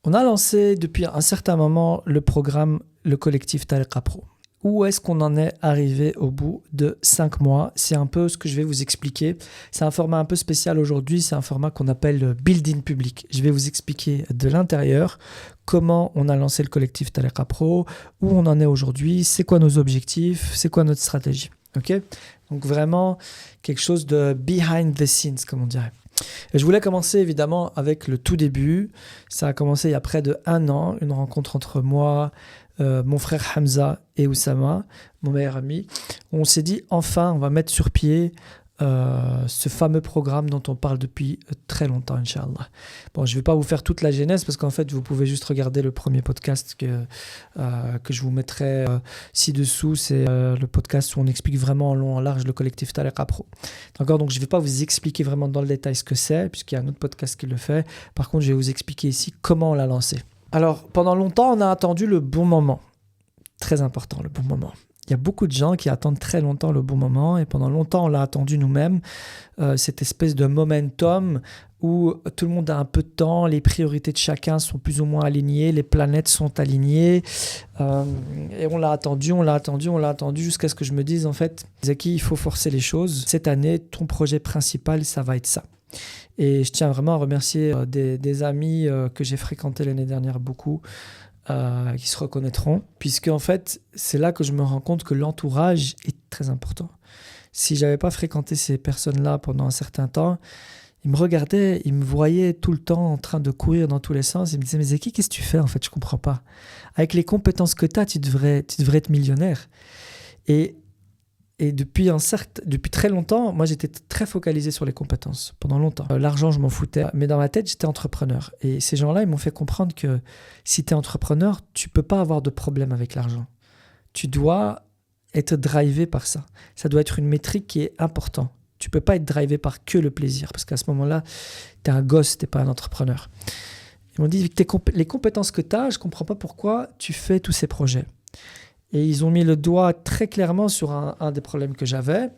On a lancé depuis un certain moment le programme, le collectif Tariqa Pro. Où est-ce qu'on en est arrivé au bout de 5 mois? C'est un peu ce que je vais vous expliquer. C'est un format un peu spécial aujourd'hui, c'est un format qu'on appelle Build-in Public. Je vais vous expliquer de l'intérieur comment on a lancé le collectif Tariqa Pro, où on en est aujourd'hui, c'est quoi nos objectifs, c'est quoi notre stratégie. Ok? Donc vraiment quelque chose de behind the scenes, comme on dirait. Et je voulais commencer évidemment avec le tout début. Ça a commencé il y a près de 1 an, une rencontre entre moi, mon frère Hamza et Oussama, mon meilleur ami. On s'est dit enfin on va mettre sur pied ce fameux programme dont on parle depuis très longtemps, Inch'Allah. Bon, je ne vais pas vous faire toute la genèse parce qu'en fait vous pouvez juste regarder le premier podcast que je vous mettrai ci-dessous. C'est le podcast où on explique vraiment en long en large le collectif Tariqa Pro. D'accord, donc je ne vais pas vous expliquer vraiment dans le détail ce que c'est puisqu'il y a un autre podcast qui le fait. Par contre, je vais vous expliquer ici comment on l'a lancé. Alors, pendant longtemps, on a attendu le bon moment. Très important, le bon moment. Il y a beaucoup de gens qui attendent très longtemps le bon moment et pendant longtemps, on l'a attendu nous-mêmes. Cette espèce de momentum où tout le monde a un peu de temps, les priorités de chacun sont plus ou moins alignées, les planètes sont alignées. Et on l'a attendu jusqu'à ce que je me dise, en fait, Zaki, il faut forcer les choses. Cette année, ton projet principal, ça va être ça. Et je tiens vraiment à remercier des amis que j'ai fréquentés l'année dernière beaucoup, qui se reconnaîtront, puisque en fait, c'est là que je me rends compte que l'entourage est très important. Si je n'avais pas fréquenté ces personnes-là pendant un certain temps, ils me regardaient, ils me voyaient tout le temps en train de courir dans tous les sens. Ils me disaient, mais Zeki, qu'est-ce que tu fais en fait? Je ne comprends pas. Avec les compétences que tu as, tu devrais être millionnaire. Et depuis très longtemps, moi j'étais très focalisé sur les compétences, pendant longtemps. L'argent, je m'en foutais, mais dans ma tête, j'étais entrepreneur. Et ces gens-là, ils m'ont fait comprendre que si tu es entrepreneur, tu ne peux pas avoir de problème avec l'argent. Tu dois être drivé par ça. Ça doit être une métrique qui est importante. Tu ne peux pas être drivé par que le plaisir, parce qu'à ce moment-là, tu es un gosse, tu n'es pas un entrepreneur. Ils m'ont dit, les compétences que tu as, je ne comprends pas pourquoi tu fais tous ces projets. Et ils ont mis le doigt très clairement sur un des problèmes que j'avais.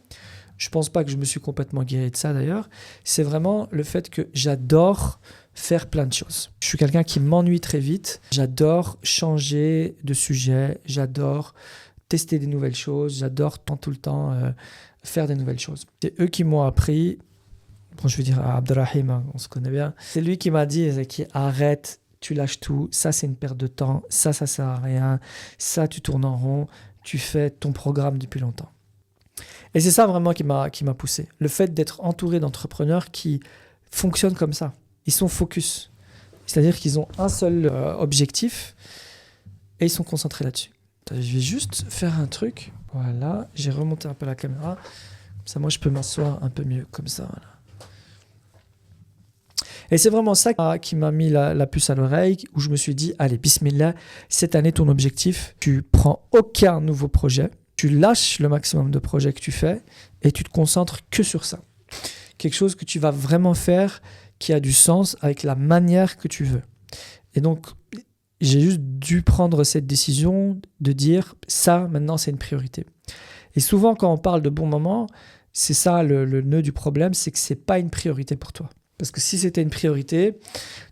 Je ne pense pas que je me suis complètement guéri de ça d'ailleurs. C'est vraiment le fait que j'adore faire plein de choses. Je suis quelqu'un qui m'ennuie très vite. J'adore changer de sujet. J'adore tester des nouvelles choses. J'adore tout le temps faire des nouvelles choses. C'est eux qui m'ont appris. Bon, je veux dire à Abdelrahim, hein, on se connaît bien. C'est lui qui m'a dit, arrête. Tu lâches tout, ça c'est une perte de temps, ça sert à rien, ça tu tournes en rond, tu fais ton programme depuis longtemps. Et c'est ça vraiment qui m'a poussé. Le fait d'être entouré d'entrepreneurs qui fonctionnent comme ça. Ils sont focus. C'est-à-dire qu'ils ont un seul objectif et ils sont concentrés là-dessus. Je vais juste faire un truc. Voilà, j'ai remonté un peu la caméra. Comme ça, moi je peux m'asseoir un peu mieux comme ça. Voilà. Et c'est vraiment ça qui m'a mis la puce à l'oreille, où je me suis dit, allez, bismillah, cette année, ton objectif, tu prends aucun nouveau projet, tu lâches le maximum de projets que tu fais et tu te concentres que sur ça. Quelque chose que tu vas vraiment faire qui a du sens avec la manière que tu veux. Et donc, j'ai juste dû prendre cette décision de dire, ça, maintenant, c'est une priorité. Et souvent, quand on parle de bons moments, c'est ça le nœud du problème, c'est que ce n'est pas une priorité pour toi. Parce que si c'était une priorité,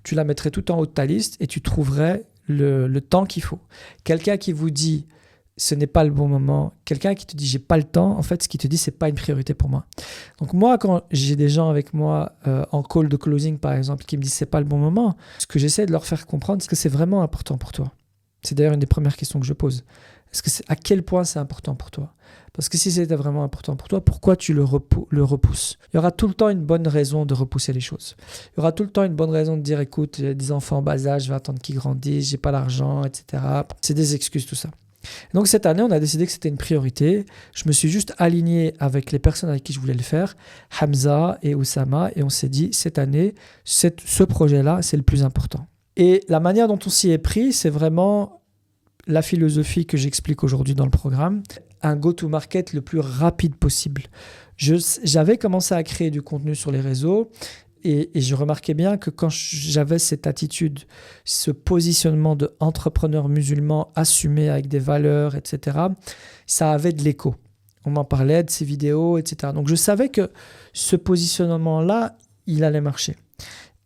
tu la mettrais tout en haut de ta liste et tu trouverais le temps qu'il faut. Quelqu'un qui vous dit ce n'est pas le bon moment, quelqu'un qui te dit j'ai pas le temps, en fait ce qu'il te dit c'est pas une priorité pour moi. Donc moi quand j'ai des gens avec moi en call de closing par exemple qui me disent c'est pas le bon moment, ce que j'essaie de leur faire comprendre c'est que c'est vraiment important pour toi. C'est d'ailleurs une des premières questions que je pose. À quel point c'est important pour toi? Parce que si c'était vraiment important pour toi, pourquoi tu le repousses? Il y aura tout le temps une bonne raison de repousser les choses. Il y aura tout le temps une bonne raison de dire écoute, j'ai des enfants en bas âge, je vais attendre qu'ils grandissent, j'ai pas l'argent, etc. C'est des excuses tout ça. Donc cette année, on a décidé que c'était une priorité. Je me suis juste aligné avec les personnes avec qui je voulais le faire, Hamza et Oussama, et on s'est dit cette année, ce projet-là, c'est le plus important. Et la manière dont on s'y est pris, c'est vraiment la philosophie que j'explique aujourd'hui dans le programme, un go-to-market le plus rapide possible. J'avais commencé à créer du contenu sur les réseaux et je remarquais bien que quand j'avais cette attitude, ce positionnement d'entrepreneur musulman assumé avec des valeurs, etc., ça avait de l'écho. On m'en parlait de ces vidéos, etc. Donc je savais que ce positionnement-là, il allait marcher.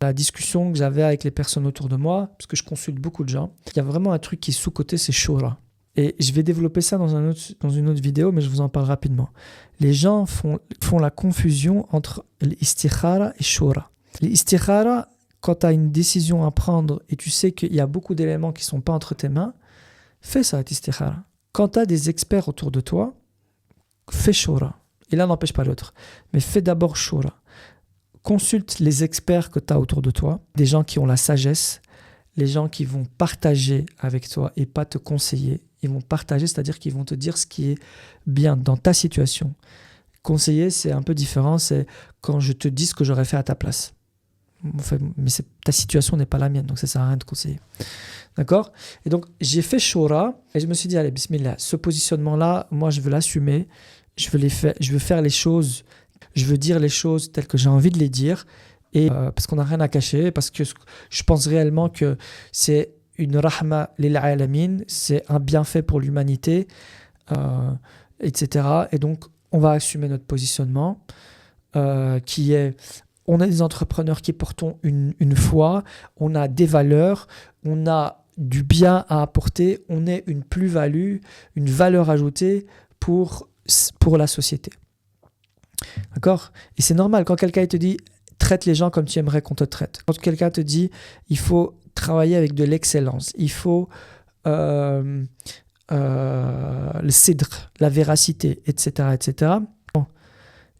La discussion que j'avais avec les personnes autour de moi, parce que je consulte beaucoup de gens, il y a vraiment un truc qui est sous-coté, c'est shura. Et je vais développer ça dans une autre vidéo, mais je vous en parle rapidement. Les gens font la confusion entre l'istikhara et shura. L'istikhara, quand tu as une décision à prendre et tu sais qu'il y a beaucoup d'éléments qui ne sont pas entre tes mains, fais ça, l'istikhara. Quand tu as des experts autour de toi, fais shura. Et l'un n'empêche pas l'autre. Mais fais d'abord shura. Consulte les experts que tu as autour de toi, des gens qui ont la sagesse, les gens qui vont partager avec toi et pas te conseiller. Ils vont partager, c'est-à-dire qu'ils vont te dire ce qui est bien dans ta situation. Conseiller, c'est un peu différent, c'est quand je te dis ce que j'aurais fait à ta place. Enfin, mais ta situation n'est pas la mienne, donc ça ne sert à rien de conseiller. D'accord ? Et donc, j'ai fait shura et je me suis dit, allez, bismillah, ce positionnement-là, moi, je veux l'assumer, je veux faire les choses, je veux dire les choses telles que j'ai envie de les dire, et parce qu'on n'a rien à cacher, parce que je pense réellement que c'est une rahma lil alamin, c'est un bienfait pour l'humanité, etc. Et donc, on va assumer notre positionnement, qui est, on est des entrepreneurs qui portons une foi, on a des valeurs, on a du bien à apporter, on est une plus-value, une valeur ajoutée pour la société. D'accord ? Et c'est normal, quand quelqu'un te dit « traite les gens comme tu aimerais qu'on te traite », quand quelqu'un te dit « il faut travailler avec de l'excellence, il faut le sidr, la véracité, etc. etc. »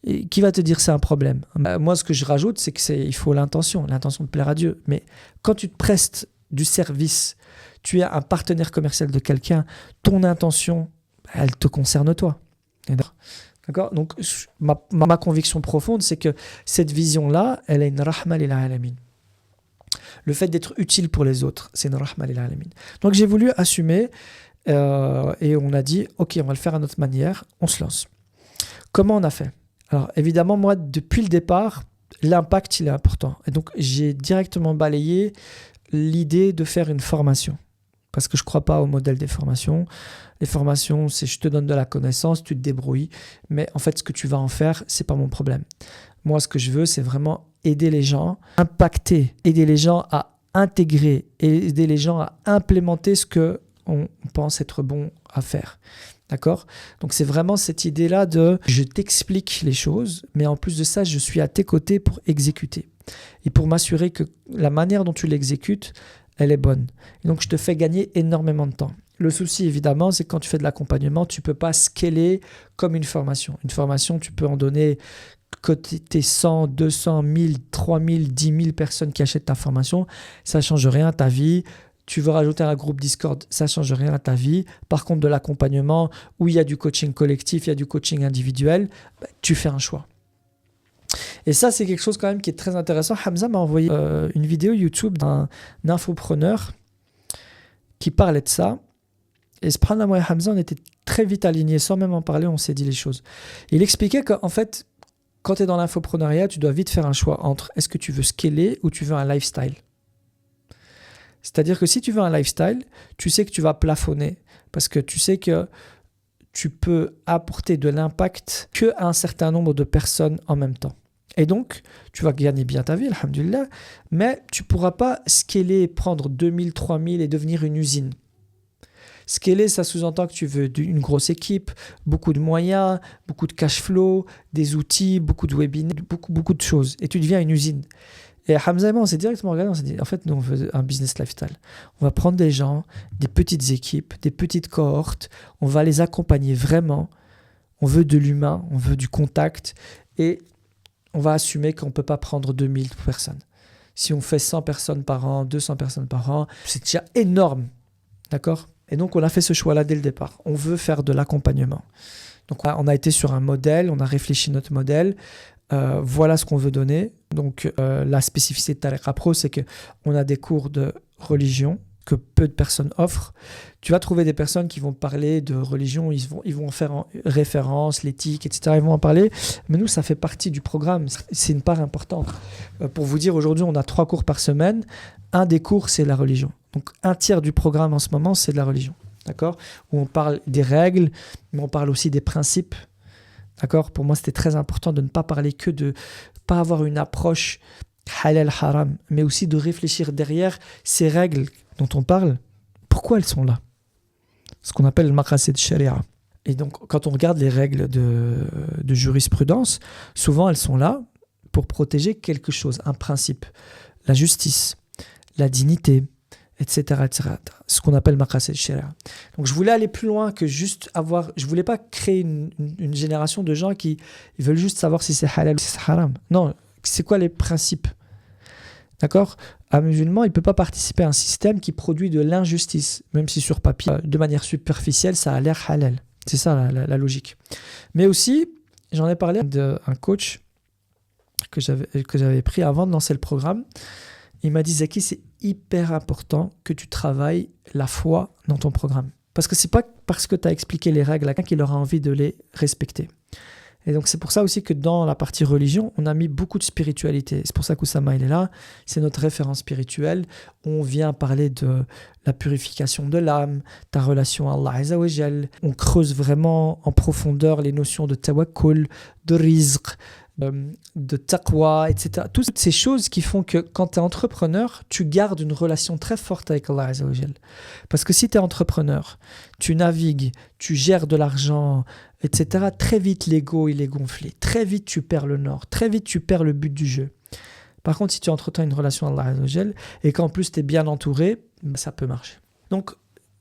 Et qui va te dire que c'est un problème ? Moi, ce que je rajoute, c'est qu'il faut l'intention de plaire à Dieu. Mais quand tu te prestes du service, tu es un partenaire commercial de quelqu'un, ton intention, elle te concerne toi. D'accord ? Donc, ma conviction profonde, c'est que cette vision-là, elle est une rahma lil alamin. Le fait d'être utile pour les autres, c'est une rahma lil alamin. Donc, j'ai voulu assumer et on a dit, ok, on va le faire à notre manière, on se lance. Comment on a fait ? Alors, évidemment, moi, depuis le départ, l'impact, il est important. Et donc, j'ai directement balayé l'idée de faire une formation. Parce que je ne crois pas au modèle des formations. Les formations, c'est je te donne de la connaissance, tu te débrouilles. Mais en fait, ce que tu vas en faire, ce n'est pas mon problème. Moi, ce que je veux, c'est vraiment aider les gens, impacter, aider les gens à intégrer, aider les gens à implémenter ce qu'on pense être bon à faire. D'accord ? Donc, c'est vraiment cette idée-là de je t'explique les choses, mais en plus de ça, je suis à tes côtés pour exécuter. Et pour m'assurer que la manière dont tu l'exécutes, elle est bonne. Et donc, je te fais gagner énormément de temps. Le souci, évidemment, c'est que quand tu fais de l'accompagnement, tu ne peux pas scaler comme une formation. Une formation, tu peux en donner que tes 100, 200, 1000, 3000, 10 000 personnes qui achètent ta formation. Ça ne change rien à ta vie. Tu veux rajouter un groupe Discord, ça ne change rien à ta vie. Par contre, de l'accompagnement, où il y a du coaching collectif, il y a du coaching individuel, tu fais un choix. Et ça, c'est quelque chose quand même qui est très intéressant. Hamza m'a envoyé une vidéo YouTube d'un infopreneur qui parlait de ça. Et subhanallah, moi et Hamza, on était très vite alignés, sans même en parler, on s'est dit les choses. Et il expliquait qu'en fait, quand tu es dans l'infopreneuriat, tu dois vite faire un choix entre est-ce que tu veux scaler ou tu veux un lifestyle. C'est-à-dire que si tu veux un lifestyle, tu sais que tu vas plafonner parce que tu sais que tu peux apporter de l'impact qu'à un certain nombre de personnes en même temps. Et donc, tu vas gagner bien ta vie, alhamdoulilah, mais tu ne pourras pas scaler, prendre 2000, 3000 et devenir une usine. Scaler, ça sous-entend que tu veux une grosse équipe, beaucoup de moyens, beaucoup de cash flow, des outils, beaucoup de webinaires, beaucoup de choses. Et tu deviens une usine. Et Hamza et moi, on s'est directement regardé, on s'est dit, en fait, nous, on veut un business lifestyle. On va prendre des gens, des petites équipes, des petites cohortes, on va les accompagner vraiment. On veut de l'humain, on veut du contact, et on va assumer qu'on ne peut pas prendre 2000 personnes. Si on fait 100 personnes par an, 200 personnes par an, c'est déjà énorme. D'accord ? Et donc, on a fait ce choix-là dès le départ. On veut faire de l'accompagnement. Donc, on a été sur un modèle, on a réfléchi notre modèle. Voilà ce qu'on veut donner. Donc, la spécificité de Tariqa Pro, c'est qu'on a des cours de religion que peu de personnes offrent. Tu vas trouver des personnes qui vont parler de religion, ils vont faire en référence, l'éthique, etc. Ils vont en parler. Mais nous, ça fait partie du programme. C'est une part importante. Pour vous dire, aujourd'hui, on a 3 cours par semaine. Un des cours, c'est la religion. Donc, un tiers du programme en ce moment, c'est de la religion. D'accord ? Où on parle des règles, mais on parle aussi des principes. D'accord ? Pour moi, c'était très important de ne pas parler que de... pas avoir une approche halal, haram, mais aussi de réfléchir derrière ces règles dont on parle, pourquoi elles sont là. Ce qu'on appelle le maqasid sharia. Et donc, quand on regarde les règles de jurisprudence, souvent elles sont là pour protéger quelque chose, un principe, la justice, la dignité, etc., etc. Ce qu'on appelle maqasid sharia. Donc, je voulais aller plus loin que juste avoir. Je voulais pas créer une génération de gens qui veulent juste savoir si c'est halal ou si c'est haram. Non, c'est quoi les principes? D'accord? Un musulman, il ne peut pas participer à un système qui produit de l'injustice, même si sur papier, de manière superficielle, ça a l'air halal. C'est ça la logique. Mais aussi, j'en ai parlé d'un coach que j'avais pris avant de lancer le programme. Il m'a dit, Zaki, c'est hyper important que tu travailles la foi dans ton programme. Parce que ce n'est pas parce que tu as expliqué les règles à quelqu'un qu'il aura envie de les respecter. Et donc, c'est pour ça aussi que dans la partie religion, on a mis beaucoup de spiritualité. C'est pour ça qu'Oussama, il est là. C'est notre référence spirituelle. On vient parler de la purification de l'âme, ta relation à Allah Azza wa Jal. On creuse vraiment en profondeur les notions de tawakkul, de rizq, de taqwa, etc. Toutes ces choses qui font que quand tu es entrepreneur, tu gardes une relation très forte avec Allah Azza wa Jal. Parce que si tu es entrepreneur, tu navigues, tu gères de l'argent, etc., très vite l'ego il est gonflé, très vite tu perds le nord, très vite tu perds le but du jeu. Par contre, si tu entretiens une relation avec Allah Azza wa Jal et qu'en plus tu es bien entouré, ça peut marcher. Donc,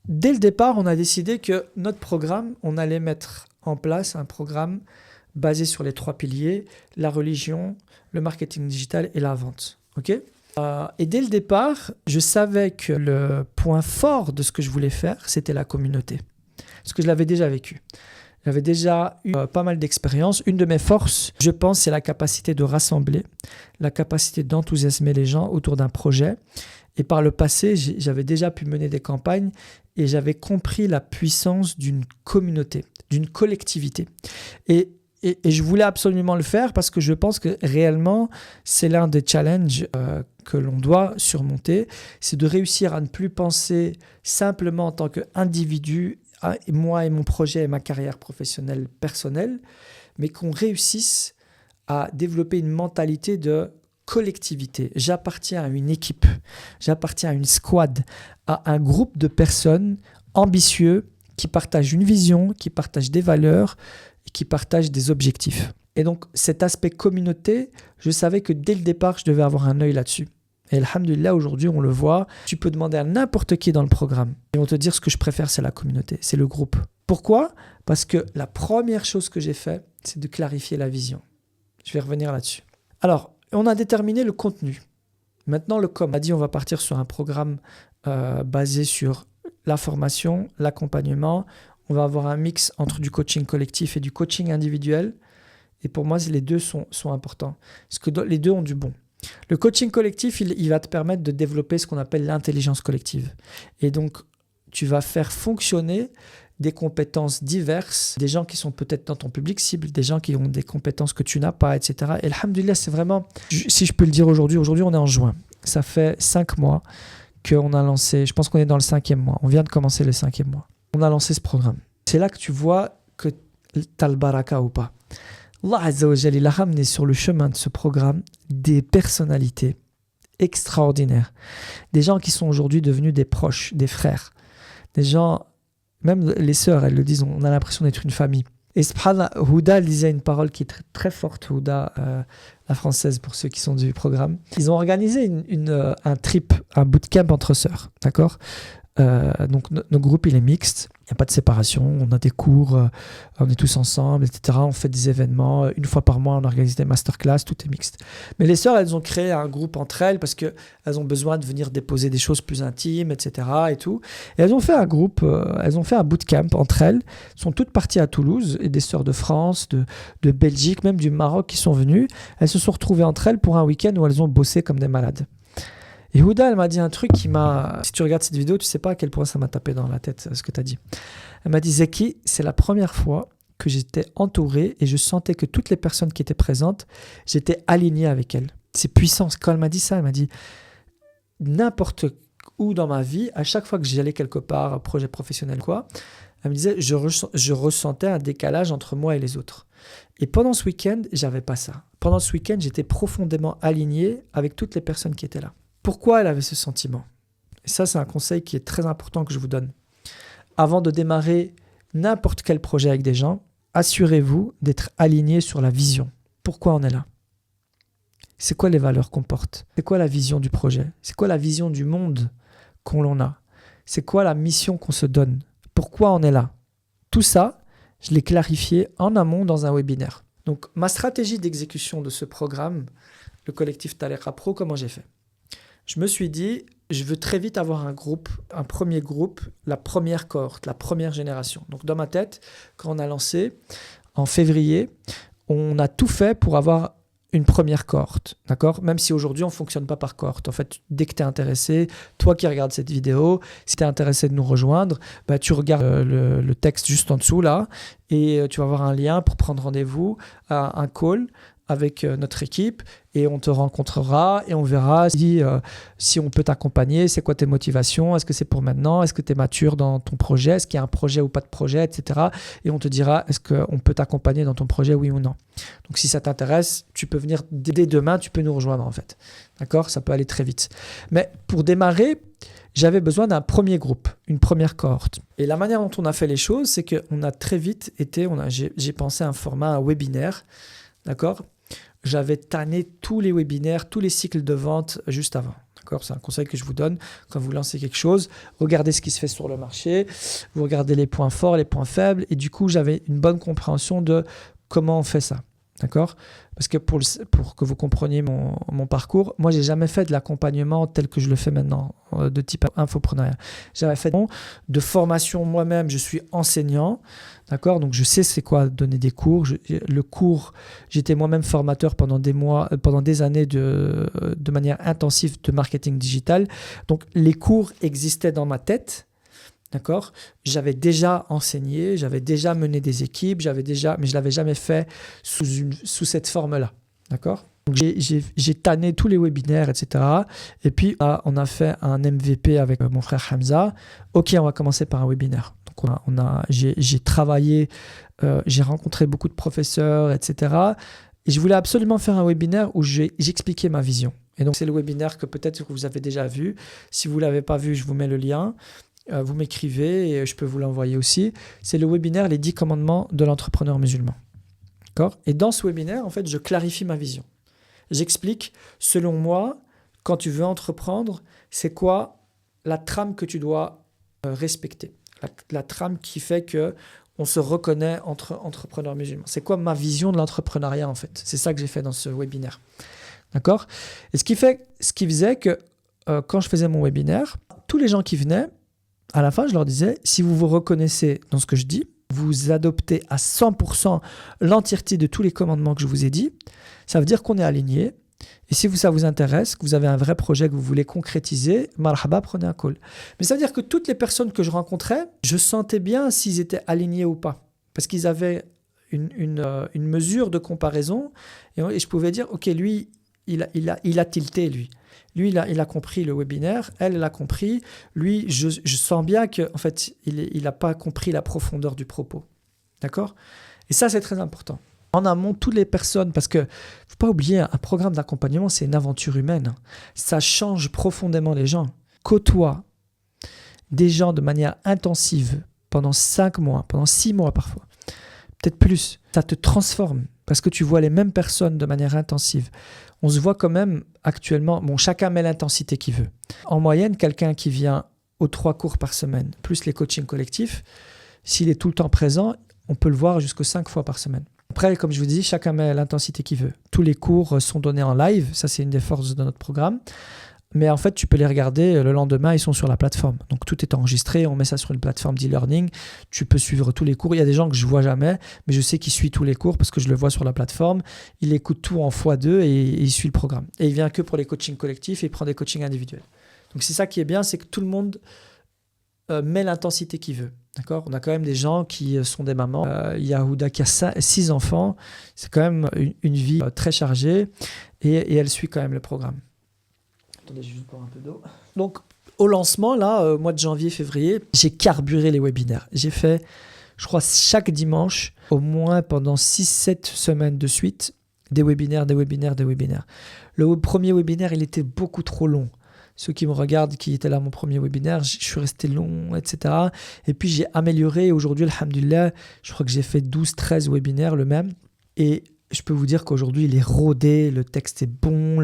dès le départ, on a décidé que notre programme, on allait mettre en place un programme basé sur les 3 piliers, la religion, le marketing digital et la vente. Okay, et dès le départ, je savais que le point fort de ce que je voulais faire, c'était la communauté. Parce que je l'avais déjà vécu. J'avais déjà eu pas mal d'expériences. Une de mes forces, je pense, c'est la capacité de rassembler, la capacité d'enthousiasmer les gens autour d'un projet. Et par le passé, j'avais déjà pu mener des campagnes et j'avais compris la puissance d'une communauté, d'une collectivité. Et je voulais absolument le faire parce que je pense que réellement, c'est l'un des challenges que l'on doit surmonter. C'est de réussir à ne plus penser simplement en tant qu'individu, moi et mon projet et ma carrière professionnelle personnelle, mais qu'on réussisse à développer une mentalité de collectivité. J'appartiens à une équipe, j'appartiens à une squad, à un groupe de personnes ambitieux qui partagent une vision, qui partagent des valeurs et qui partagent des objectifs. Et donc cet aspect communauté, je savais que dès le départ, je devais avoir un œil là-dessus. Et alhamdoulilah, aujourd'hui, on le voit, tu peux demander à n'importe qui dans le programme. Ils vont te dire ce que je préfère, c'est la communauté, c'est le groupe. Pourquoi ? Parce que la première chose que j'ai fait, c'est de clarifier la vision. Je vais revenir là-dessus. Alors, on a déterminé le contenu. Maintenant, le com. On a dit on va partir sur un programme basé sur la formation, l'accompagnement. On va avoir un mix entre du coaching collectif et du coaching individuel. Et pour moi, les deux sont importants. Parce que les deux ont du bon. Le coaching collectif, il va te permettre de développer ce qu'on appelle l'intelligence collective. Et donc, tu vas faire fonctionner des compétences diverses, des gens qui sont peut-être dans ton public cible, des gens qui ont des compétences que tu n'as pas, etc. Et alhamdoulilah, c'est vraiment, si je peux le dire aujourd'hui, on est en juin. Ça fait 5 mois qu'on a lancé, je pense qu'on est dans le 5e mois. On vient de commencer le 5e mois. On a lancé ce programme. C'est là que tu vois que tu as le baraka ou pas. Allah Azza wa Jalla, il a ramené sur le chemin de ce programme des personnalités extraordinaires. Des gens qui sont aujourd'hui devenus des proches, des frères. Des gens, même les sœurs, elles le disent, on a l'impression d'être une famille. Et subhanallah, Houda, elle disait une parole qui est très, très forte, Houda, la française pour ceux qui sont du programme. Ils ont organisé un trip, un bootcamp entre sœurs, d'accord ? Donc notre groupe il est mixte, il n'y a pas de séparation, on a des cours, on est tous ensemble, etc. On fait des événements, une fois par mois on organise des masterclass, tout est mixte. Mais les sœurs, elles ont créé un groupe entre elles parce qu'elles ont besoin de venir déposer des choses plus intimes, etc. Et tout. Et elles ont fait un groupe, elles ont fait un bootcamp entre elles, sont toutes parties à Toulouse, et des sœurs de France, de Belgique, même du Maroc qui sont venues. Elles se sont retrouvées entre elles pour un week-end où elles ont bossé comme des malades. Et Houda, elle m'a dit un truc qui m'a... Si tu regardes cette vidéo, tu sais pas à quel point ça m'a tapé dans la tête, ce que tu as dit. Elle m'a dit, Zaki, c'est la première fois que j'étais entouré et je sentais que toutes les personnes qui étaient présentes, j'étais aligné avec elles. C'est puissant. Quand elle m'a dit ça, elle m'a dit, n'importe où dans ma vie, à chaque fois que j'allais quelque part, un projet professionnel, quoi, Elle me disait, je ressentais un décalage entre moi et les autres. Et pendant ce week-end, j'avais pas ça. Pendant ce week-end, j'étais profondément aligné avec toutes les personnes qui étaient là. Pourquoi elle avait ce sentiment? Et ça, c'est un conseil qui est très important que je vous donne. Avant de démarrer n'importe quel projet avec des gens, assurez-vous d'être aligné sur la vision. Pourquoi on est là? C'est quoi les valeurs qu'on porte? C'est quoi la vision du projet? C'est quoi la vision du monde qu'on a? C'est quoi la mission qu'on se donne? Pourquoi on est là? Tout ça, je l'ai clarifié en amont dans un webinaire. Donc, ma stratégie d'exécution de ce programme, le collectif Taleqa Pro, comment j'ai fait? Je me suis dit, je veux très vite avoir un premier groupe, la première cohorte, la première génération. Donc, dans ma tête, quand on a lancé en février, on a tout fait pour avoir une première cohorte, d'accord? Même si aujourd'hui, on ne fonctionne pas par cohorte. En fait, dès que tu es intéressé, toi qui regardes cette vidéo, si tu es intéressé de nous rejoindre, bah, tu regardes le texte juste en dessous là et tu vas avoir un lien pour prendre rendez-vous à un call avec notre équipe et on te rencontrera et on verra si on peut t'accompagner, c'est quoi tes motivations, est-ce que c'est pour maintenant, est-ce que tu es mature dans ton projet, est-ce qu'il y a un projet ou pas de projet, etc. Et on te dira, est-ce qu'on peut t'accompagner dans ton projet, oui ou non. Donc si ça t'intéresse, tu peux venir dès demain, tu peux nous rejoindre en fait. D'accord? Ça peut aller très vite. Mais pour démarrer, j'avais besoin d'un premier groupe, une première cohorte. Et la manière dont on a fait les choses, c'est qu'on a très vite j'ai pensé à un format, un webinaire, d'accord? J'avais tanné tous les webinaires, tous les cycles de vente juste avant. D'accord? C'est un conseil que je vous donne quand vous lancez quelque chose. Regardez ce qui se fait sur le marché, vous regardez les points forts, les points faibles. Et du coup, j'avais une bonne compréhension de comment on fait ça. D'accord? Parce que pour que vous compreniez mon parcours, moi, je n'ai jamais fait de l'accompagnement tel que je le fais maintenant, de type infopreneuriat. J'avais fait de formation moi-même, je suis enseignant, d'accord? Donc, je sais c'est quoi donner des cours. Le cours, j'étais moi-même formateur pendant des mois, pendant des années de manière intensive de marketing digital. Donc, les cours existaient dans ma tête. D'accord? J'avais déjà enseigné, j'avais déjà mené des équipes, mais je ne l'avais jamais fait sous cette forme-là. D'accord? Donc j'ai tanné tous les webinaires, etc. Et puis, on a fait un MVP avec mon frère Hamza. OK, on va commencer par un webinaire. Donc, j'ai travaillé, j'ai rencontré beaucoup de professeurs, etc. Et je voulais absolument faire un webinaire où j'expliquais ma vision. Et donc, c'est le webinaire que peut-être que vous avez déjà vu. Si vous ne l'avez pas vu, je vous mets le lien. Vous m'écrivez et je peux vous l'envoyer aussi. C'est le webinaire Les 10 commandements de l'entrepreneur musulman. D'accord? Et dans ce webinaire, en fait, je clarifie ma vision. J'explique, selon moi, quand tu veux entreprendre, c'est quoi la trame que tu dois respecter. La trame qui fait qu'on se reconnaît entre entrepreneurs musulmans. C'est quoi ma vision de l'entrepreneuriat, en fait? C'est ça que j'ai fait dans ce webinaire. D'accord? Et ce qui faisait que quand je faisais mon webinaire, tous les gens qui venaient, à la fin, je leur disais, si vous vous reconnaissez dans ce que je dis, vous adoptez à 100% l'entièreté de tous les commandements que je vous ai dit, ça veut dire qu'on est aligné. Et si ça vous intéresse, que vous avez un vrai projet que vous voulez concrétiser, marhaba, prenez un call. Mais ça veut dire que toutes les personnes que je rencontrais, je sentais bien s'ils étaient alignés ou pas. Parce qu'ils avaient une mesure de comparaison et je pouvais dire, ok, lui, il a tilté, lui. Lui, il a compris le webinaire, elle a compris. Lui, je sens bien qu'en fait, il n'a pas compris la profondeur du propos. D'accord? Et ça, c'est très important. En amont, toutes les personnes, parce que, faut pas oublier, un programme d'accompagnement, c'est une aventure humaine. Ça change profondément les gens. Côtoie des gens de manière intensive pendant 5 mois, pendant 6 mois parfois, peut-être plus. Ça te transforme parce que tu vois les mêmes personnes de manière intensive. On se voit quand même actuellement, chacun met l'intensité qu'il veut. En moyenne, quelqu'un qui vient aux 3 cours par semaine, plus les coachings collectifs, s'il est tout le temps présent, on peut le voir jusqu'aux 5 fois par semaine. Après, comme je vous dis, chacun met l'intensité qu'il veut. Tous les cours sont donnés en live, ça c'est une des forces de notre programme. Mais en fait, tu peux les regarder le lendemain, ils sont sur la plateforme. Donc tout est enregistré, on met ça sur une plateforme d'e-learning. Tu peux suivre tous les cours. Il y a des gens que je ne vois jamais, mais je sais qu'il suit tous les cours parce que je le vois sur la plateforme. Il écoute tout en x2 et il suit le programme. Et il vient que pour les coachings collectifs et il prend des coachings individuels. Donc c'est ça qui est bien, c'est que tout le monde met l'intensité qu'il veut. D'accord? On a quand même des gens qui sont des mamans. Yahuda qui a 6 enfants. C'est quand même une vie très chargée et elle suit quand même le programme. Attendez, je vais juste boire un peu d'eau. Donc, Au lancement, là, mois de janvier, février, j'ai carburé les webinaires. J'ai fait, je crois, chaque dimanche, au moins pendant 6-7 semaines de suite, des webinaires. Le premier webinaire, il était beaucoup trop long. Ceux qui me regardent, qui étaient là à mon premier webinaire, je suis resté long, etc. Et puis, j'ai amélioré. Aujourd'hui, alhamdoulilah, je crois que j'ai fait 12-13 webinaires, le même. Et je peux vous dire qu'aujourd'hui, il est rodé, le texte est bon,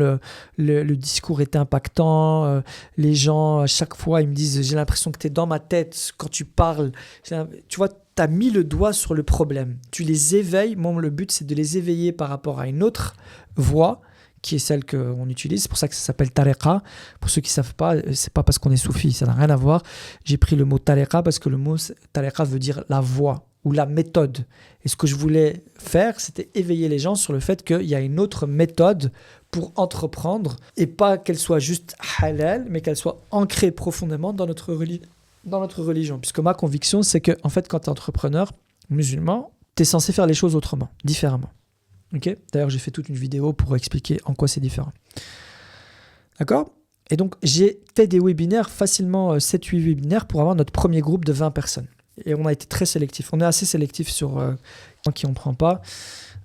le discours est impactant. Les gens, à chaque fois, ils me disent « J'ai l'impression que tu es dans ma tête quand tu parles. » Tu vois, tu as mis le doigt sur le problème. Tu les éveilles. Moi, le but, c'est de les éveiller par rapport à une autre voix qui est celle qu'on utilise. C'est pour ça que ça s'appelle tariqa. Pour ceux qui ne savent pas, c'est pas parce qu'on est soufi, ça n'a rien à voir. J'ai pris le mot tariqa parce que le mot tariqa veut dire la voie ou la méthode. Et ce que je voulais faire, c'était éveiller les gens sur le fait qu'il y a une autre méthode pour entreprendre et pas qu'elle soit juste halal, mais qu'elle soit ancrée profondément dans notre religion. Puisque ma conviction, c'est que en fait, quand tu es entrepreneur musulman, tu es censé faire les choses autrement, différemment. Okay. D'ailleurs, j'ai fait toute une vidéo pour expliquer en quoi c'est différent. D'accord ? Et donc, j'ai fait des webinaires, facilement 7-8 webinaires pour avoir notre premier groupe de 20 personnes. Et on a été très sélectif. On est assez sélectif sur qui on ne prend pas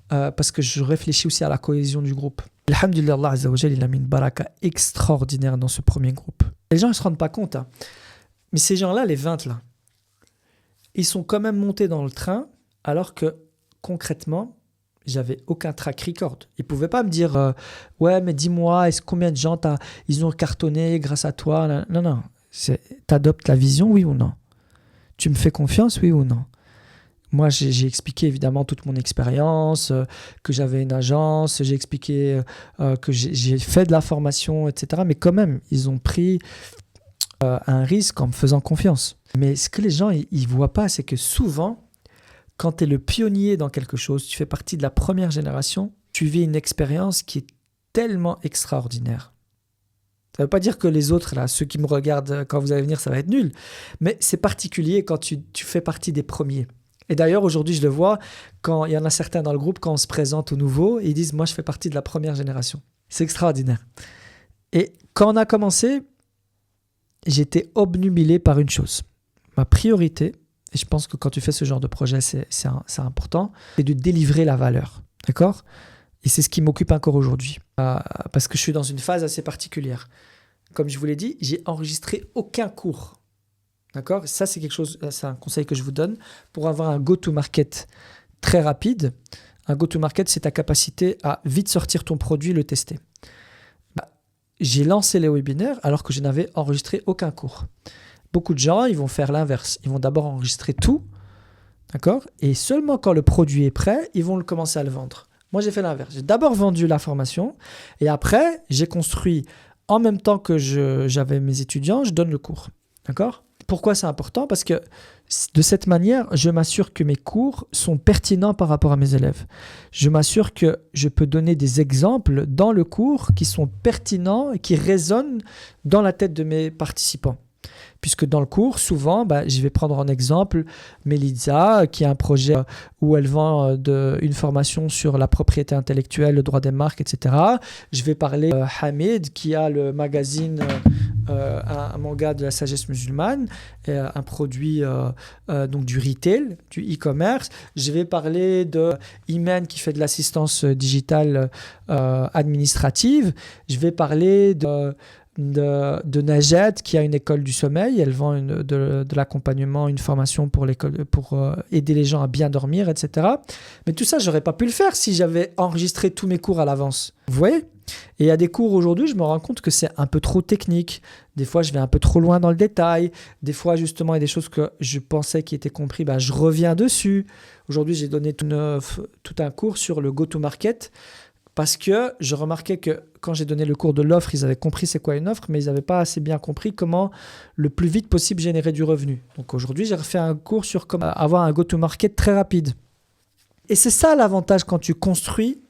parce que je réfléchis aussi à la cohésion du groupe. Alhamdulillah, Allah Azza wa Jal, il a mis une baraka extraordinaire dans ce premier groupe. Les gens ne se rendent pas compte. Hein. Mais ces gens-là, les 20 là, ils sont quand même montés dans le train alors que concrètement, j'avais aucun track record. Ils ne pouvaient pas me dire ouais, mais dis-moi, combien de gens ils ont cartonné grâce à toi. Non. Tu adoptes la vision, oui ou non? Tu me fais confiance, oui ou non? Moi, j'ai expliqué évidemment toute mon expérience, que j'avais une agence, j'ai expliqué que j'ai fait de la formation, etc. Mais quand même, ils ont pris un risque en me faisant confiance. Mais ce que les gens ils voient pas, c'est que souvent, quand tu es le pionnier dans quelque chose, tu fais partie de la première génération, tu vis une expérience qui est tellement extraordinaire. Ça ne veut pas dire que les autres, là, ceux qui me regardent quand vous allez venir, ça va être nul. Mais c'est particulier quand tu fais partie des premiers. Et d'ailleurs, aujourd'hui, je le vois, quand il y en a certains dans le groupe, quand on se présente aux nouveaux, ils disent « Moi, je fais partie de la première génération ». C'est extraordinaire. Et quand on a commencé, j'étais obnubilé par une chose. Ma priorité, et je pense que quand tu fais ce genre de projet, c'est important, c'est de délivrer la valeur. D'accord ? Et c'est ce qui m'occupe encore aujourd'hui. Parce que je suis dans une phase assez particulière. Comme je vous l'ai dit, j'ai enregistré aucun cours. D'accord ? Ça, c'est un conseil que je vous donne pour avoir un go-to-market très rapide. Un go-to-market, c'est ta capacité à vite sortir ton produit et le tester. J'ai lancé les webinaires alors que je n'avais enregistré aucun cours. Beaucoup de gens, ils vont faire l'inverse. Ils vont d'abord enregistrer tout, d'accord ? Et seulement quand le produit est prêt, ils vont commencer à le vendre. Moi, j'ai fait l'inverse. J'ai d'abord vendu la formation et après, j'ai construit en même temps que j'avais mes étudiants, je donne le cours. D'accord ? Pourquoi c'est important ? Parce que de cette manière, je m'assure que mes cours sont pertinents par rapport à mes élèves. Je m'assure que je peux donner des exemples dans le cours qui sont pertinents et qui résonnent dans la tête de mes participants. Puisque dans le cours, souvent, je vais prendre en exemple Melissa, qui a un projet où elle vend une formation sur la propriété intellectuelle, le droit des marques, etc. Je vais parler Hamid, qui a le magazine, un manga de la sagesse musulmane, un produit donc du retail, du e-commerce. Je vais parler de Imen, qui fait de l'assistance digitale administrative. Je vais parler de Najat, qui a une école du sommeil. Elle vend de l'accompagnement, une formation pour aider les gens à bien dormir, etc. Mais tout ça, j'aurais pas pu le faire si j'avais enregistré tous mes cours à l'avance. Vous voyez ? Et il y a des cours aujourd'hui, je me rends compte que c'est un peu trop technique. Des fois, je vais un peu trop loin dans le détail. Des fois, justement, il y a des choses que je pensais qui étaient comprises, je reviens dessus. Aujourd'hui, j'ai donné tout un cours sur le go-to-market. Parce que je remarquais que quand j'ai donné le cours de l'offre, ils avaient compris c'est quoi une offre, mais ils n'avaient pas assez bien compris comment le plus vite possible générer du revenu. Donc aujourd'hui, j'ai refait un cours sur comment avoir un go-to-market très rapide. Et c'est ça l'avantage quand tu construis,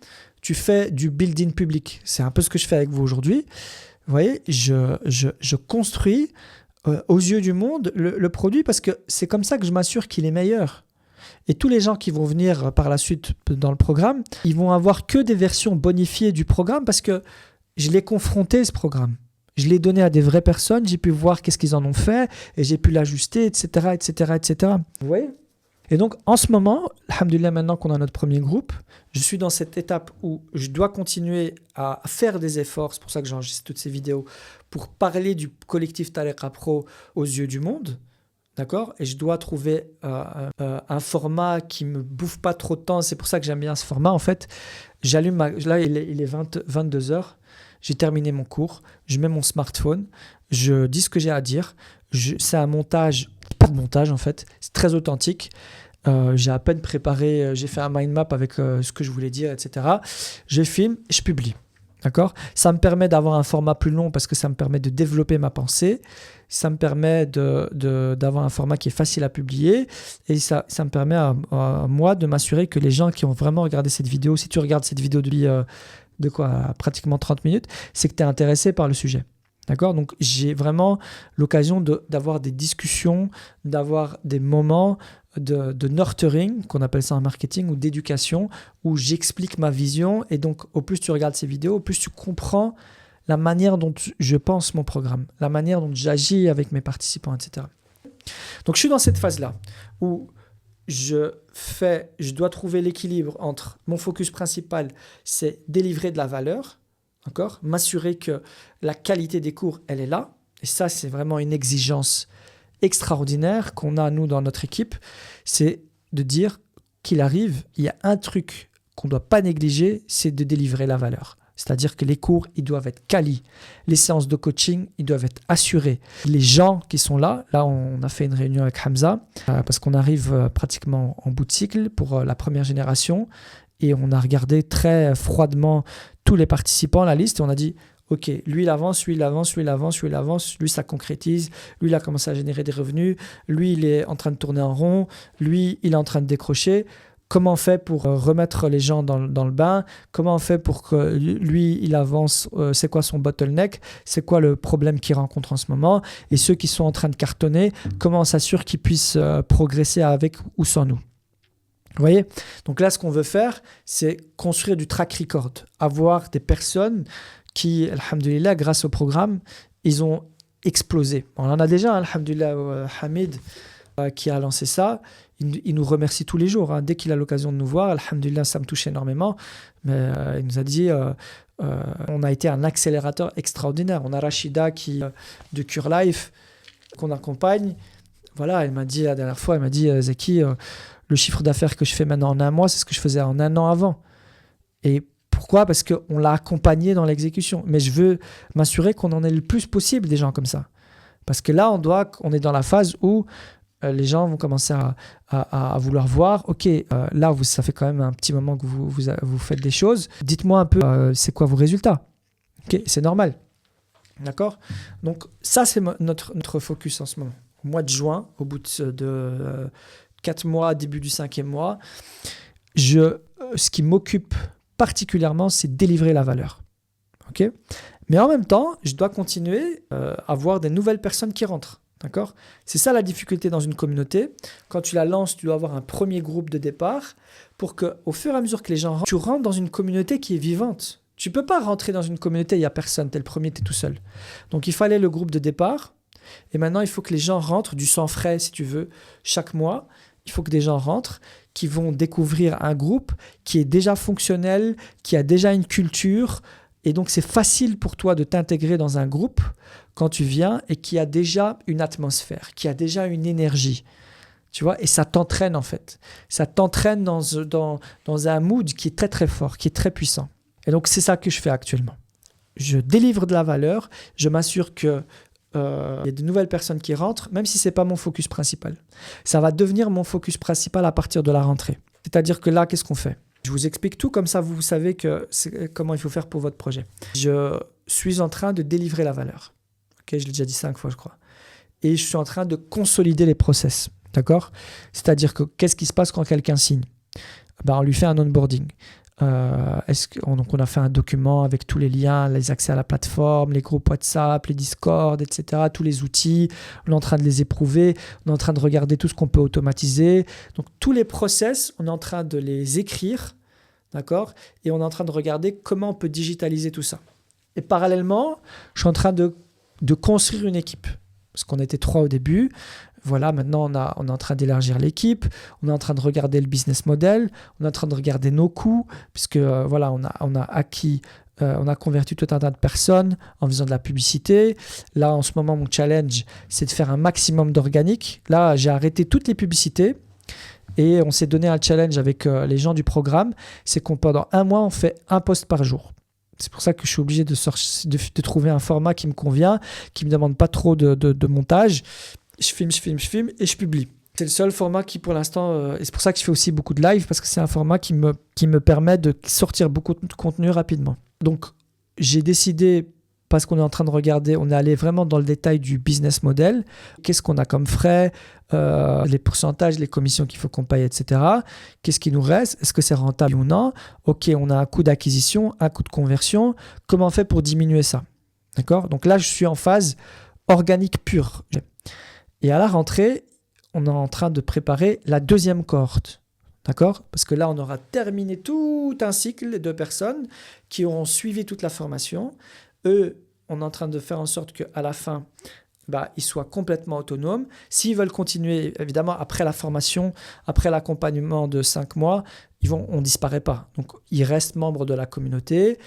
tu fais du building public. C'est un peu ce que je fais avec vous aujourd'hui. Vous voyez, je construis aux yeux du monde le produit parce que c'est comme ça que je m'assure qu'il est meilleur. Et tous les gens qui vont venir par la suite dans le programme, ils vont avoir que des versions bonifiées du programme parce que je l'ai confronté, ce programme. je l'ai donné à des vraies personnes, j'ai pu voir qu'est-ce qu'ils en ont fait et j'ai pu l'ajuster, etc., etc., etc. Vous voyez? Et donc, en ce moment, alhamdoulilah, maintenant qu'on a notre premier groupe, je suis dans cette étape où je dois continuer à faire des efforts. C'est pour ça que j'enregistre toutes ces vidéos pour parler du collectif Tariqa Pro aux yeux du monde. D'accord? Et je dois trouver un format qui ne me bouffe pas trop de temps. C'est pour ça que j'aime bien ce format. En fait, j'allume là, il est 22 heures. J'ai terminé mon cours. Je mets mon smartphone. Je dis ce que j'ai à dire. C'est un montage, pas de montage en fait. C'est très authentique. J'ai à peine préparé. J'ai fait un mind map avec ce que je voulais dire, etc. Je filme et je publie. D'accord? Ça me permet d'avoir un format plus long parce que ça me permet de développer ma pensée. Ça me permet d'avoir un format qui est facile à publier. Et ça me permet à moi de m'assurer que les gens qui ont vraiment regardé cette vidéo, si tu regardes cette vidéo de pratiquement 30 minutes, c'est que tu es intéressé par le sujet. D'accord? Donc, j'ai vraiment l'occasion d'avoir des discussions, d'avoir des moments de nurturing, qu'on appelle ça en marketing, ou d'éducation, où j'explique ma vision. Et donc, au plus tu regardes ces vidéos, au plus tu comprends la manière dont je pense mon programme, la manière dont j'agis avec mes participants, etc. Donc, je suis dans cette phase-là où je dois trouver l'équilibre entre mon focus principal, c'est délivrer de la valeur, d'accord, m'assurer que la qualité des cours, elle est là. Et ça, c'est vraiment une exigence extraordinaire qu'on a, nous, dans notre équipe. C'est de dire qu'il arrive, il y a un truc qu'on ne doit pas négliger, c'est de délivrer la valeur. C'est-à-dire que les cours, ils doivent être quali. Les séances de coaching, ils doivent être assurées. Les gens qui sont là, on a fait une réunion avec Hamza, parce qu'on arrive pratiquement en bout de cycle pour la première génération, et on a regardé très froidement tous les participants, la liste, et on a dit, ok, lui il avance, lui il avance, lui il avance, lui il avance, lui ça concrétise, lui il a commencé à générer des revenus, lui il est en train de tourner en rond, lui il est en train de décrocher. Comment on fait pour remettre les gens dans le bain? Comment on fait pour que lui, il avance? C'est quoi son bottleneck? C'est quoi le problème qu'il rencontre en ce moment? Et ceux qui sont en train de cartonner, comment on s'assure qu'ils puissent progresser avec ou sans nous? Vous voyez? Donc là, ce qu'on veut faire, c'est construire du track record. Avoir des personnes qui, alhamdoulilah, grâce au programme, ils ont explosé. On en a déjà, alhamdoulilah, Hamid, qui a lancé ça. Il nous remercie tous les jours. Dès qu'il a l'occasion de nous voir, alhamdoulilah, ça me touche énormément. Mais il nous a dit, on a été un accélérateur extraordinaire. On a Rachida de Cure Life qu'on accompagne. Voilà, elle m'a dit la dernière fois, elle m'a dit, Zeki, le chiffre d'affaires que je fais maintenant en un mois, c'est ce que je faisais en un an avant. Et pourquoi? Parce qu'on l'a accompagné dans l'exécution. Mais je veux m'assurer qu'on en ait le plus possible des gens comme ça. Parce que là, on est dans la phase où les gens vont commencer à vouloir voir, ok, là, ça fait quand même un petit moment que vous faites des choses. Dites-moi un peu, c'est quoi vos résultats? Ok, c'est normal. D'accord? Donc, ça, c'est notre focus en ce moment. Au mois de juin, au bout de 4 mois, début du 5e mois, ce qui m'occupe particulièrement, c'est délivrer la valeur. Ok? Mais en même temps, je dois continuer à voir des nouvelles personnes qui rentrent. D'accord? C'est ça la difficulté dans une communauté. Quand tu la lances, tu dois avoir un premier groupe de départ pour qu'au fur et à mesure que les gens rentrent, tu rentres dans une communauté qui est vivante. Tu ne peux pas rentrer dans une communauté, il n'y a personne, tu es le premier, tu es tout seul. Donc il fallait le groupe de départ. Et maintenant, il faut que les gens rentrent du sang frais, si tu veux, chaque mois. Il faut que des gens rentrent qui vont découvrir un groupe qui est déjà fonctionnel, qui a déjà une culture. Et donc, c'est facile pour toi de t'intégrer dans un groupe quand tu viens et qui a déjà une atmosphère, qui a déjà une énergie. Tu vois, et ça t'entraîne en fait. Ça t'entraîne dans un mood qui est très très fort, qui est très puissant. Et donc, c'est ça que je fais actuellement. Je délivre de la valeur, je m'assure que il y a de nouvelles personnes qui rentrent, même si ce n'est pas mon focus principal. Ça va devenir mon focus principal à partir de la rentrée. C'est-à-dire que là, qu'est-ce qu'on fait? Je vous explique tout, comme ça vous savez comment il faut faire pour votre projet. Je suis en train de délivrer la valeur. Okay, je l'ai déjà dit 5 fois, je crois. Et je suis en train de consolider les process. D'accord? C'est-à-dire que qu'est-ce qui se passe quand quelqu'un signe? On lui fait un onboarding. Donc on a fait un document avec tous les liens, les accès à la plateforme, les groupes WhatsApp, les Discord, etc. Tous les outils, on est en train de les éprouver, on est en train de regarder tout ce qu'on peut automatiser. Donc tous les process, on est en train de les écrire, d'accord? Et on est en train de regarder comment on peut digitaliser tout ça. Et parallèlement, je suis en train de de construire une équipe. Parce qu'on était 3 au début. Voilà, maintenant, on est en train d'élargir l'équipe. On est en train de regarder le business model. On est en train de regarder nos coûts. Puisque, voilà, on a acquis... on a converti tout un tas de personnes en faisant de la publicité. Là, en ce moment, mon challenge, c'est de faire un maximum d'organique. Là, j'ai arrêté toutes les publicités et on s'est donné un challenge avec les gens du programme. C'est qu'on, pendant 1 mois, on fait 1 post par jour. C'est pour ça que je suis obligé de trouver un format qui me convient, qui ne me demande pas trop de montage. Je filme et je publie. C'est le seul format qui, pour l'instant, et c'est pour ça que je fais aussi beaucoup de live, parce que c'est un format qui me permet de sortir beaucoup de contenu rapidement. Donc, j'ai décidé, parce qu'on est en train de regarder, on est allé vraiment dans le détail du business model. Qu'est-ce qu'on a comme frais, les pourcentages, les commissions qu'il faut qu'on paye, etc. Qu'est-ce qui nous reste? Est-ce que c'est rentable ou non? Ok, on a un coût d'acquisition, un coût de conversion. Comment on fait pour diminuer ça? D'accord? Donc là, je suis en phase organique pure. Et à la rentrée, on est en train de préparer la 2e cohorte. D'accord? Parce que là, on aura terminé tout un cycle de personnes qui auront suivi toute la formation. Eux, on est en train de faire en sorte qu'à la fin, ils soient complètement autonomes. S'ils veulent continuer, évidemment, après la formation, après l'accompagnement de 5 mois, on ne disparaît pas. Donc, ils restent membres de la communauté.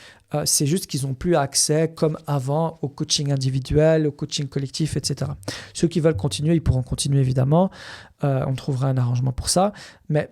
C'est juste qu'ils n'ont plus accès, comme avant, au coaching individuel, au coaching collectif, etc. Ceux qui veulent continuer, ils pourront continuer, évidemment. On trouvera un arrangement pour ça. Mais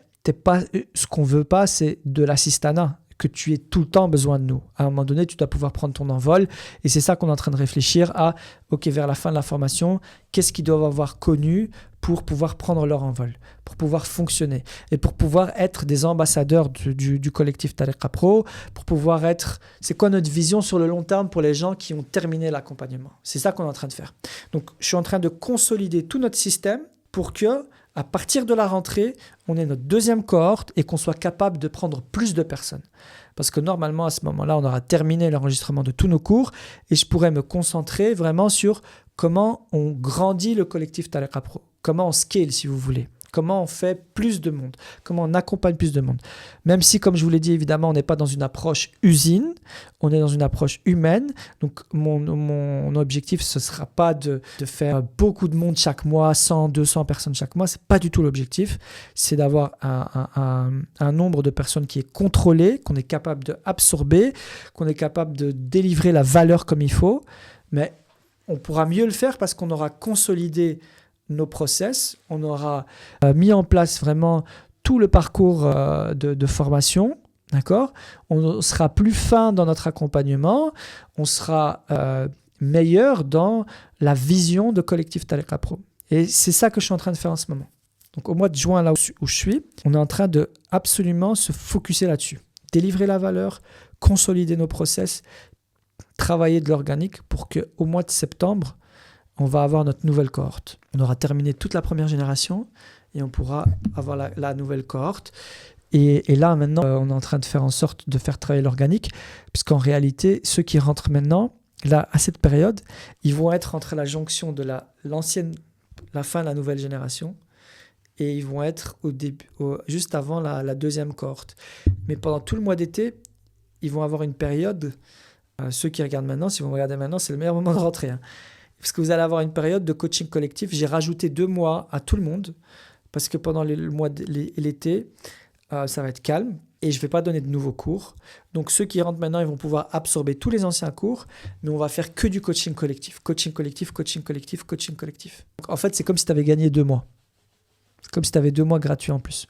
ce qu'on ne veut pas, c'est de l'assistanat, que tu aies tout le temps besoin de nous. À un moment donné, tu dois pouvoir prendre ton envol. Et c'est ça qu'on est en train de réfléchir à, OK, vers la fin de la formation, qu'est-ce qu'ils doivent avoir connu pour pouvoir prendre leur envol, pour pouvoir fonctionner et pour pouvoir être des ambassadeurs du collectif Tariqa Pro, pour pouvoir être... C'est quoi notre vision sur le long terme pour les gens qui ont terminé l'accompagnement? C'est ça qu'on est en train de faire. Donc, je suis en train de consolider tout notre système pour que, à partir de la rentrée, on ait notre 2e cohorte et qu'on soit capable de prendre plus de personnes. Parce que normalement, à ce moment-là, on aura terminé l'enregistrement de tous nos cours et je pourrais me concentrer vraiment sur comment on grandit le collectif Tariqa Pro, comment on scale, si vous voulez, comment on fait plus de monde, comment on accompagne plus de monde. Même si, comme je vous l'ai dit, évidemment, on n'est pas dans une approche usine, on est dans une approche humaine. Donc, mon objectif, ce ne sera pas de faire beaucoup de monde chaque mois, 100, 200 personnes chaque mois. Ce n'est pas du tout l'objectif. C'est d'avoir un nombre de personnes qui est contrôlé, qu'on est capable d'absorber, qu'on est capable de délivrer la valeur comme il faut. Mais on pourra mieux le faire parce qu'on aura consolidé nos process, on aura mis en place vraiment tout le parcours de formation, d'accord? On sera plus fin dans notre accompagnement, on sera meilleur dans la vision de Collectif Tariqa Pro. Et c'est ça que je suis en train de faire en ce moment. Donc au mois de juin, là où je suis, on est en train de absolument se focuser là-dessus. Délivrer la valeur, consolider nos process, travailler de l'organique pour qu'au mois de septembre, on va avoir notre nouvelle cohorte. On aura terminé toute la première génération et on pourra avoir la nouvelle cohorte. Et là, maintenant, on est en train de faire en sorte de faire travailler l'organique, puisqu'en réalité, ceux qui rentrent maintenant, là, à cette période, ils vont être entre la jonction de la fin de la nouvelle génération et ils vont être juste avant la 2e cohorte. Mais pendant tout le mois d'été, ils vont avoir une période, ceux qui regardent maintenant, si vous me regardez maintenant, c'est le meilleur moment de rentrer, hein. Parce que vous allez avoir une période de coaching collectif. J'ai rajouté 2 mois à tout le monde parce que pendant le mois de l'été, ça va être calme et je ne vais pas donner de nouveaux cours. Donc, ceux qui rentrent maintenant, ils vont pouvoir absorber tous les anciens cours, mais on va faire que du coaching collectif. Coaching collectif, coaching collectif, coaching collectif. Donc, en fait, c'est comme si tu avais gagné 2 mois. C'est comme si tu avais 2 mois gratuits en plus.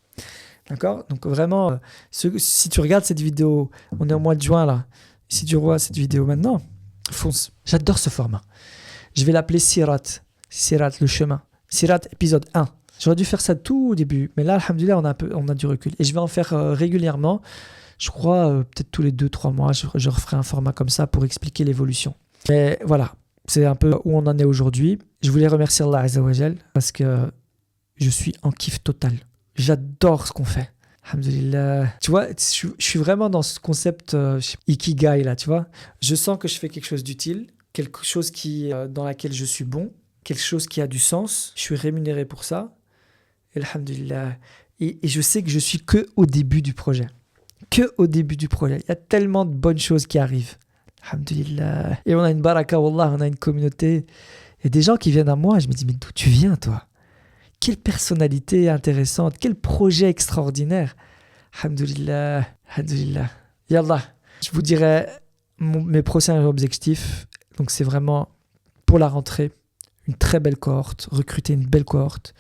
D'accord? Donc, vraiment, si tu regardes cette vidéo, on est au mois de juin là. Si tu vois cette vidéo maintenant, fonce. J'adore ce format. Je vais l'appeler Sirat, le chemin. Sirat, épisode 1. J'aurais dû faire ça tout au début, mais là, alhamdoulilah, on a du recul. Et je vais en faire régulièrement. Je crois, peut-être tous les 2-3 mois, je referai un format comme ça pour expliquer l'évolution. Mais voilà, c'est un peu où on en est aujourd'hui. Je voulais remercier Allah Azza wa Jal parce que je suis en kiff total. J'adore ce qu'on fait. Alhamdulillah. Tu vois, je suis vraiment dans ce concept Ikigai, là, tu vois. Je sens que je fais quelque chose d'utile, quelque chose dans laquelle je suis bon, quelque chose qui a du sens. Je suis rémunéré pour ça. Et alhamdulillah. Et je sais que je suis que au début du projet. Que au début du projet. Il y a tellement de bonnes choses qui arrivent. Alhamdulillah. Et on a une baraka, wallah, on a une communauté. Il y a des gens qui viennent à moi, je me dis, mais d'où tu viens, toi? Quelle personnalité intéressante, quel projet extraordinaire. Alhamdulillah, alhamdulillah. Yallah, je vous dirai mes prochains objectifs. Donc c'est vraiment pour la rentrée, une très belle cohorte, recruter une belle cohorte.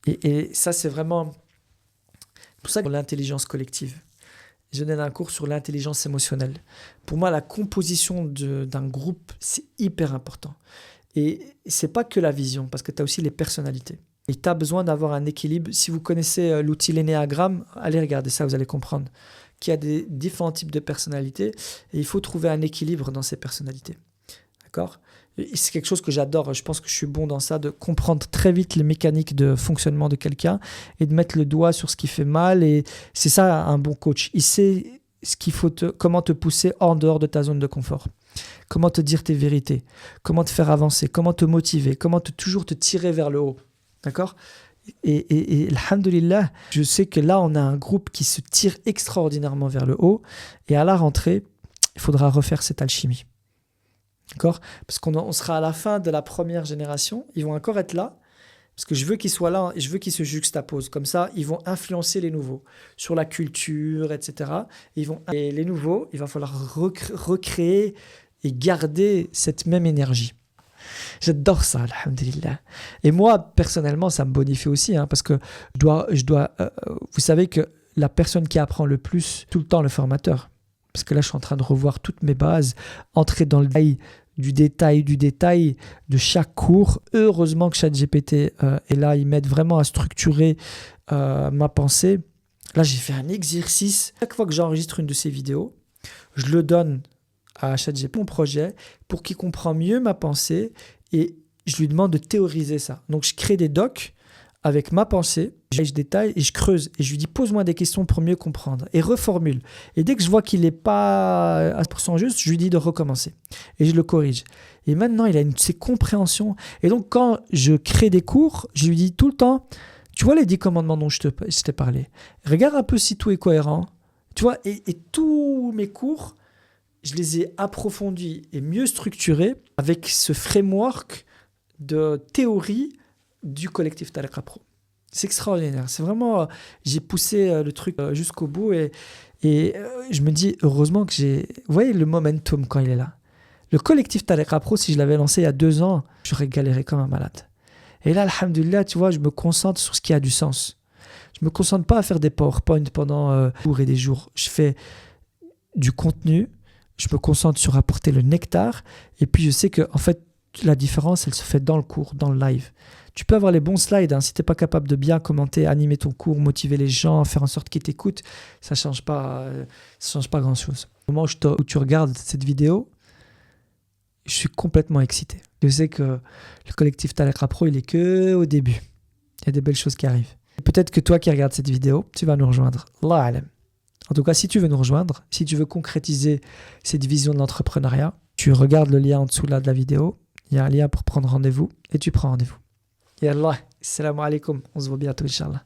Et ça, c'est vraiment pour ça que l'intelligence collective. Je donne un cours sur l'intelligence émotionnelle. Pour moi, la composition d'un groupe, c'est hyper important. Et c'est pas que la vision, parce que tu as aussi les personnalités. Et tu as besoin d'avoir un équilibre. Si vous connaissez l'outil l'énéagramme, allez regarder ça, vous allez comprendre qu'il y a des différents types de personnalités et il faut trouver un équilibre dans ces personnalités. D'accord ? Et c'est quelque chose que j'adore. Je pense que je suis bon dans ça, de comprendre très vite les mécaniques de fonctionnement de quelqu'un et de mettre le doigt sur ce qui fait mal. Et c'est ça un bon coach. Il sait ce qu'il faut comment te pousser en dehors de ta zone de confort. Comment te dire tes vérités, comment te faire avancer, comment te motiver, comment toujours te tirer vers le haut. D'accord ? Et alhamdulillah, je sais que là, on a un groupe qui se tire extraordinairement vers le haut. Et à la rentrée, il faudra refaire cette alchimie. D'accord ? Parce qu'on sera à la fin de la première génération. Ils vont encore être là. Parce que je veux qu'ils soient là et je veux qu'ils se juxtaposent. Comme ça, ils vont influencer les nouveaux sur la culture, etc. Et les nouveaux, il va falloir recréer et garder cette même énergie. J'adore ça, alhamdulillah. Et moi, personnellement, ça me bonifie aussi, parce que vous savez que la personne qui apprend le plus, tout le temps, le formateur. Parce que là, je suis en train de revoir toutes mes bases, entrer dans le détail de chaque cours. Heureusement que ChatGPT est là, il m'aide vraiment à structurer ma pensée. Là, j'ai fait un exercice. Chaque fois que j'enregistre une de ces vidéos, je le donne à ChatGPT, mon projet, pour qu'il comprenne mieux ma pensée et je lui demande de théoriser ça. Donc, je crée des docs avec ma pensée, je détaille et je creuse et je lui dis pose-moi des questions pour mieux comprendre et reformule. Et dès que je vois qu'il n'est pas à 100% juste, je lui dis de recommencer et je le corrige. Et maintenant, il a ses compréhensions. Et donc, quand je crée des cours, je lui dis tout le temps, tu vois les 10 commandements dont je t'ai parlé, regarde un peu si tout est cohérent. Tu vois, et tous mes cours, je les ai approfondis et mieux structurés avec ce framework de théorie du collectif Tariqa Pro. C'est extraordinaire. C'est vraiment, j'ai poussé le truc jusqu'au bout et je me dis heureusement que vous voyez le momentum quand il est là. Le collectif Tariqa Pro, si je l'avais lancé il y a 2 ans, j'aurais galéré comme un malade. Et là, alhamdulillah, tu vois, je me concentre sur ce qui a du sens. Je me concentre pas à faire des PowerPoint pendant des jours et des jours. Je fais du contenu. Je me concentre sur apporter le nectar et puis je sais que en fait la différence elle se fait dans le cours, dans le live. Tu peux avoir les bons slides si tu n'es pas capable de bien commenter, animer ton cours, motiver les gens, faire en sorte qu'ils t'écoutent, ça change pas grand chose. Au moment où tu regardes cette vidéo, je suis complètement excité. Je sais que le collectif Tariqa Pro il est que au début. Il y a des belles choses qui arrivent. Et peut-être que toi qui regardes cette vidéo, tu vas nous rejoindre. Allah alam. En tout cas, si tu veux nous rejoindre, si tu veux concrétiser cette vision de l'entrepreneuriat, tu regardes le lien en dessous là de la vidéo. Il y a un lien pour prendre rendez-vous et tu prends rendez-vous. Yallah, assalamu alaikum. On se voit bientôt, Inch'Allah.